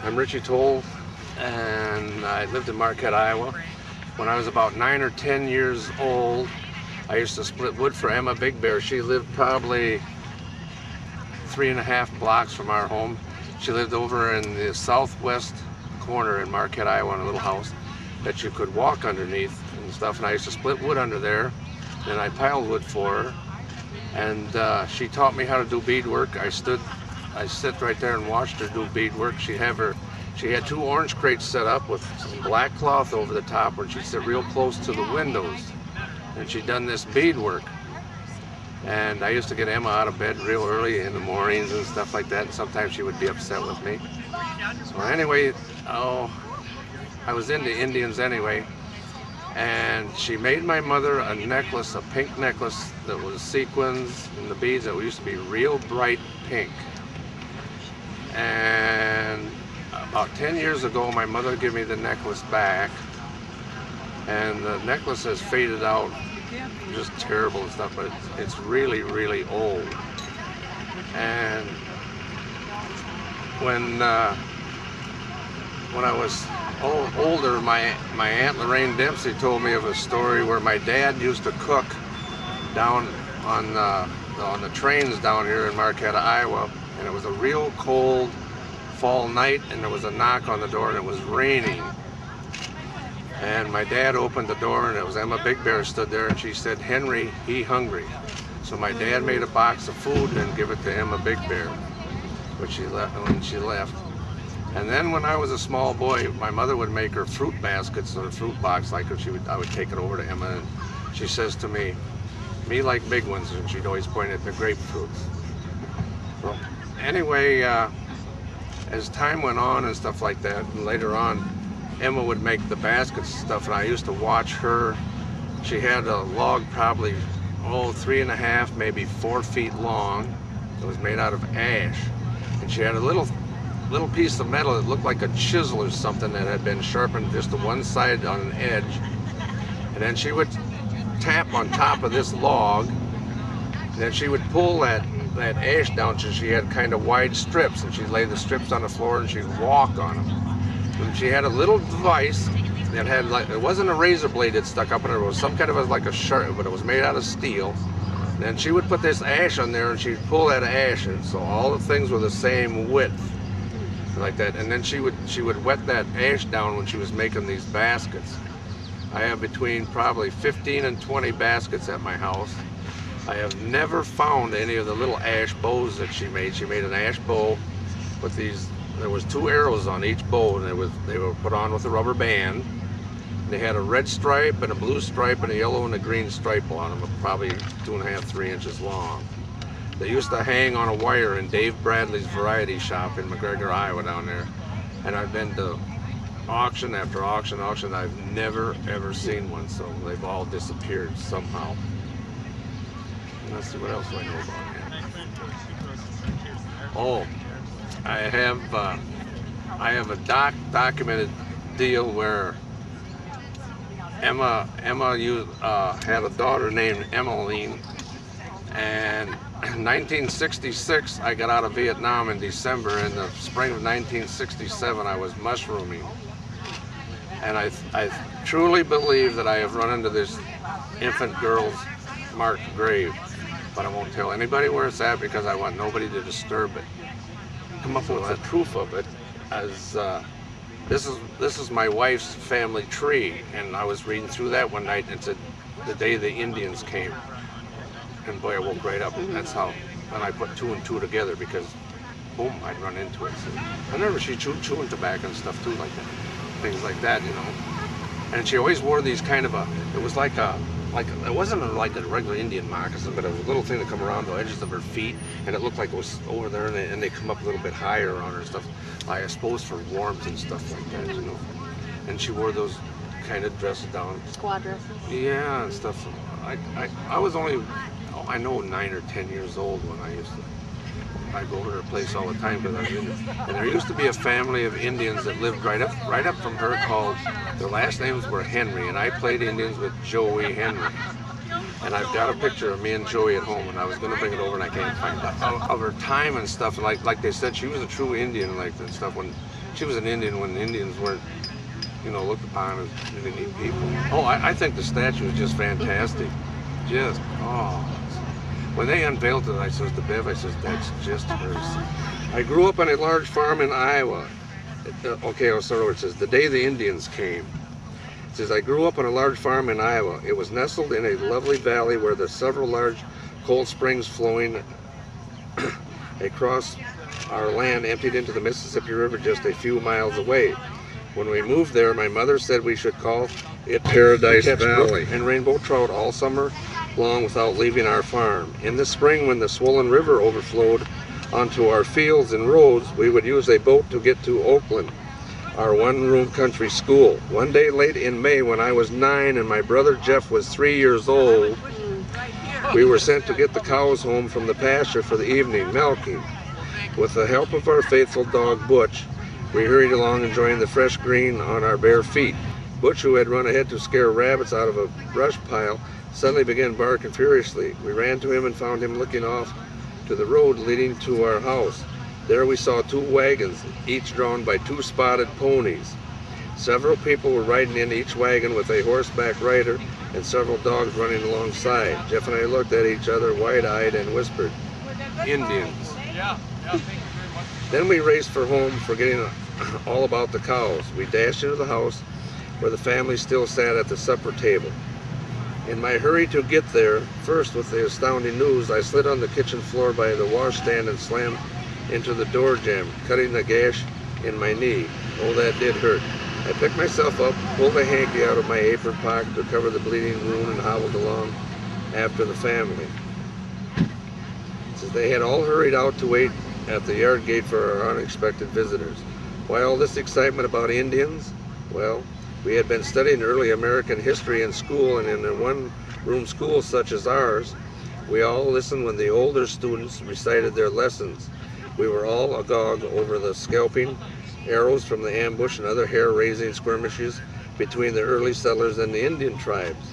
I'm Richie Toll, and I lived in Marquette, Iowa. When I was about 9 or 10 years old, I used to split wood for Emma Big Bear. She lived probably 3.5 blocks from our home. She lived over in the southwest corner in Marquette, Iowa, in a little house that you could walk underneath and stuff. And I used to split wood under there, and I piled wood for her. And she taught me how to do beadwork. I sit right there and watched her do beadwork. She had 2 orange crates set up with some black cloth over the top where she'd sit real close to the windows. And she'd done this beadwork. And I used to get Emma out of bed real early in the mornings and stuff like that, and sometimes she would be upset with me. So anyway, I was into Indians anyway, and she made my mother a necklace, a pink necklace that was sequins and the beads that used to be real bright pink. And about 10 years ago, my mother gave me the necklace back, and the necklace has faded out, just terrible and stuff, but it's really, really old. And when I was older, my Aunt Lorraine Dempsey told me of a story where my dad used to cook down on the trains down here in Marquette, Iowa, and it was a real cold fall night, and there was a knock on the door, and it was raining. And my dad opened the door, and it was Emma Big Bear stood there, and she said, "Henry, he hungry." So my dad made a box of food and give it to Emma Big Bear, when she left. And then when I was a small boy, my mother would make her fruit baskets or fruit box, like I would take it over to Emma, and she says to me, "Me like big ones," and she'd always point at the grapefruits. Well, anyway, as time went on and stuff like that, and later on, Emma would make the baskets and stuff, and I used to watch her. She had a log probably, 3.5, maybe 4 feet long. It was made out of ash. And she had a little piece of metal that looked like a chisel or something that had been sharpened just to one side on an edge. And then she would tap on top of this log, and then she would pull that ash down so she had kind of wide strips, and she'd lay the strips on the floor and she'd walk on them. And she had a little device that had, like, it wasn't a razor blade that stuck up in her, it was some kind of like a sharp, but it was made out of steel. And then she would put this ash on there, and she'd pull that ash, and so all the things were the same width, like that. And then she would wet that ash down when she was making these baskets. I have between probably 15 and 20 baskets at my house. I have never found any of the little ash bows that she made. She made an ash bow with these. There was 2 arrows on each bow, and they were put on with a rubber band. They had a red stripe and a blue stripe and a yellow and a green stripe on them, probably 2.5, 3 inches long. They used to hang on a wire in Dave Bradley's variety shop in McGregor, Iowa, down there. And I've been to auction after auction. I've never ever seen one, so they've all disappeared somehow. And let's see, what else do I know about it? I have a documented deal where Emma had a daughter named Emmeline, and in 1966 I got out of Vietnam in December. In the spring of 1967 I was mushrooming, and I truly believe that I have run into this infant girl's marked grave, but I won't tell anybody where it's at because I want nobody to disturb it. Come up with the proof of it, as this is my wife's family tree, and I was reading through that one night, and it said the day the Indians came, and boy, I woke right up. And that's how. And I put 2 and 2 together because, boom, I'd run into it. So I remember she chewing tobacco and stuff too, like that, things like that, you know. And she always wore these kind of it was like it wasn't like a regular Indian moccasin, but a little thing that come around the edges of her feet, and it looked like it was over there, and they come up a little bit higher on her and stuff, I suppose for warmth and stuff like that, you know. And she wore those kind of dresses down. Squad dresses? Yeah, and stuff. I was only, I know, 9 or 10 years old when I'd go to her place all the time because I was in it. And there used to be a family of Indians that lived right up from her called, their last names were Henry, and I played Indians with Joey Henry. And I've got a picture of me and Joey at home, and I was going to bring it over, and I can't find it. Of her time and stuff, and like they said, she was a true Indian, like, and stuff. When She was an Indian when Indians weren't, you know, looked upon as Indian people. Oh, I think the statue is just fantastic. Just, oh. When they unveiled it, I says to Bev, I says, that's just hers. I grew up on a large farm in Iowa. Okay, I'll start over. It says, the day the Indians came. It says, I grew up on a large farm in Iowa. It was nestled in a lovely valley where the several large cold springs flowing across our land emptied into the Mississippi River just a few miles away. When we moved there, my mother said we should call it Paradise Valley and rainbow trout all summer long without leaving our farm. In the spring, when the swollen river overflowed onto our fields and roads, we would use a boat to get to Oakland, our one-room country school. One day late in May, when I was 9 and my brother Jeff was 3 years old, we were sent to get the cows home from the pasture for the evening milking. With the help of our faithful dog Butch, we hurried along enjoying the fresh green on our bare feet. Butch, who had run ahead to scare rabbits out of a brush pile, suddenly began barking furiously. We ran to him and found him looking off to the road leading to our house. There we saw 2 wagons, each drawn by 2 spotted ponies. Several people were riding in each wagon with a horseback rider and several dogs running alongside. Jeff and I looked at each other wide-eyed and whispered, Indians. Then we raced for home, forgetting all about the cows. We dashed into the house where the family still sat at the supper table. In my hurry to get there, first with the astounding news, I slid on the kitchen floor by the washstand and slammed into the door jamb, cutting a gash in my knee. Oh, that did hurt. I picked myself up, pulled a hanky out of my apron pocket to cover the bleeding wound, and hobbled along after the family. Since they had all hurried out to wait at the yard gate for our unexpected visitors. Why all this excitement about Indians? Well, we had been studying early American history in school, and in a one-room school such as ours, we all listened when the older students recited their lessons. We were all agog over the scalping, arrows from the ambush, and other hair-raising skirmishes between the early settlers and the Indian tribes.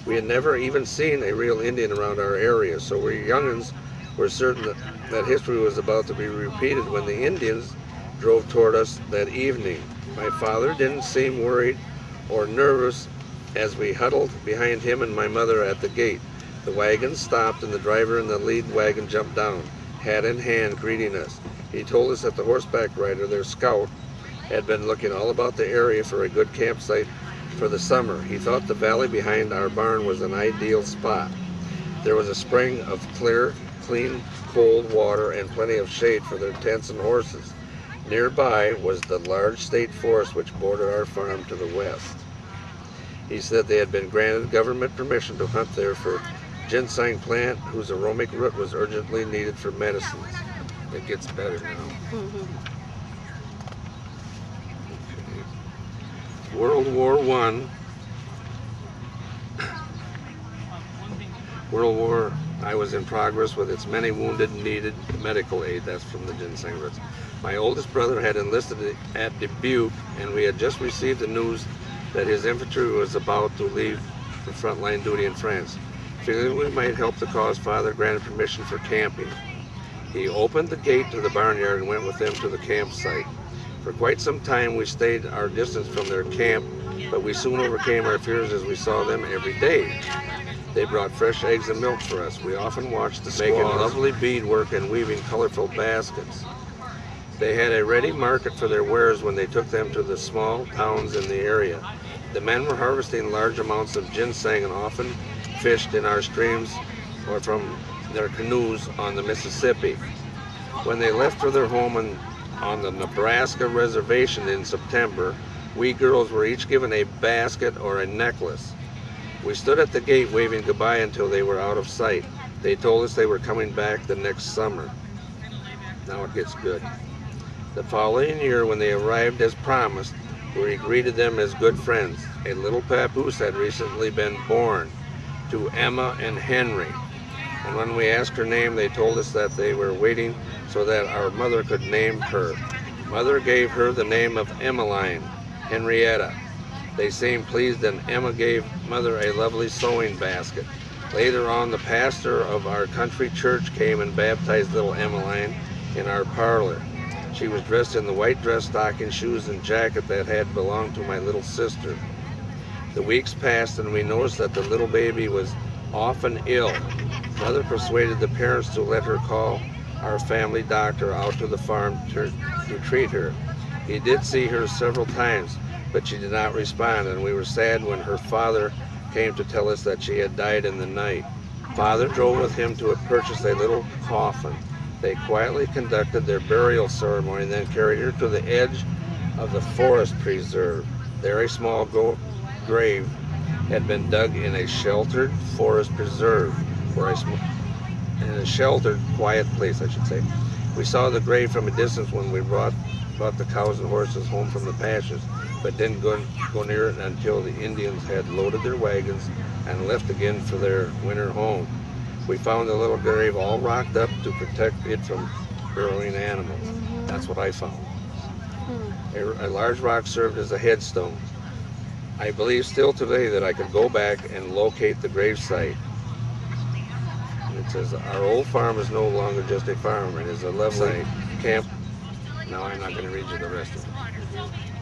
We had never even seen a real Indian around our area, so we young'uns were certain that history was about to be repeated when the Indians drove toward us that evening. My father didn't seem worried or nervous as we huddled behind him and my mother at the gate. The wagon stopped and the driver in the lead wagon jumped down, hat in hand, greeting us. He told us that the horseback rider, their scout, had been looking all about the area for a good campsite for the summer. He thought the valley behind our barn was an ideal spot. There was a spring of clear, clean, cold water and plenty of shade for their tents and horses. Nearby was the large state forest which bordered our farm to the west. He said they had been granted government permission to hunt there for ginseng plant whose aromatic root was urgently needed for medicines. It gets better now. Okay. World War I was in progress with its many wounded and needed medical aid. That's from the ginseng roots. My oldest brother had enlisted at Dubuque, and we had just received the news that his infantry was about to leave for frontline duty in France. Feeling we might help the cause, Father granted permission for camping. He opened the gate to the barnyard and went with them to the campsite. For quite some time we stayed our distance from their camp, but we soon overcame our fears as we saw them every day. They brought fresh eggs and milk for us. We often watched the squaws making lovely beadwork and weaving colorful baskets. They had a ready market for their wares when they took them to the small towns in the area. The men were harvesting large amounts of ginseng and often fished in our streams or from their canoes on the Mississippi. When they left for their home on the Nebraska reservation in September, we girls were each given a basket or a necklace. We stood at the gate waving goodbye until they were out of sight. They told us they were coming back the next summer. Now it gets good. The following year, when they arrived as promised, we greeted them as good friends. A little papoose had recently been born to Emma and Henry. And when we asked her name, they told us that they were waiting so that our mother could name her. Mother gave her the name of Emmeline, Henrietta. They seemed pleased, and Emma gave Mother a lovely sewing basket. Later on, the pastor of our country church came and baptized little Emmeline in our parlor. She was dressed in the white dress, stocking, shoes, and jacket that had belonged to my little sister. The weeks passed and we noticed that the little baby was often ill. Mother persuaded the parents to let her call our family doctor out to the farm to treat her. He did see her several times, but she did not respond, and we were sad when her father came to tell us that she had died in the night. Father drove with him to purchase a little coffin. They quietly conducted their burial ceremony and then carried her to the edge of the forest preserve. There a small grave had been dug in a sheltered forest preserve, in a sheltered, quiet place, I should say. We saw the grave from a distance when we brought the cows and horses home from the pastures, but didn't go near it until the Indians had loaded their wagons and left again for their winter home. We found the little grave all rocked up to protect it from burrowing animals. That's what I found. A large rock served as a headstone. I believe still today that I could go back and locate the grave site. And it says, our old farm is no longer just a farm. It is a lovely camp. Now I'm not going to read you the rest of it.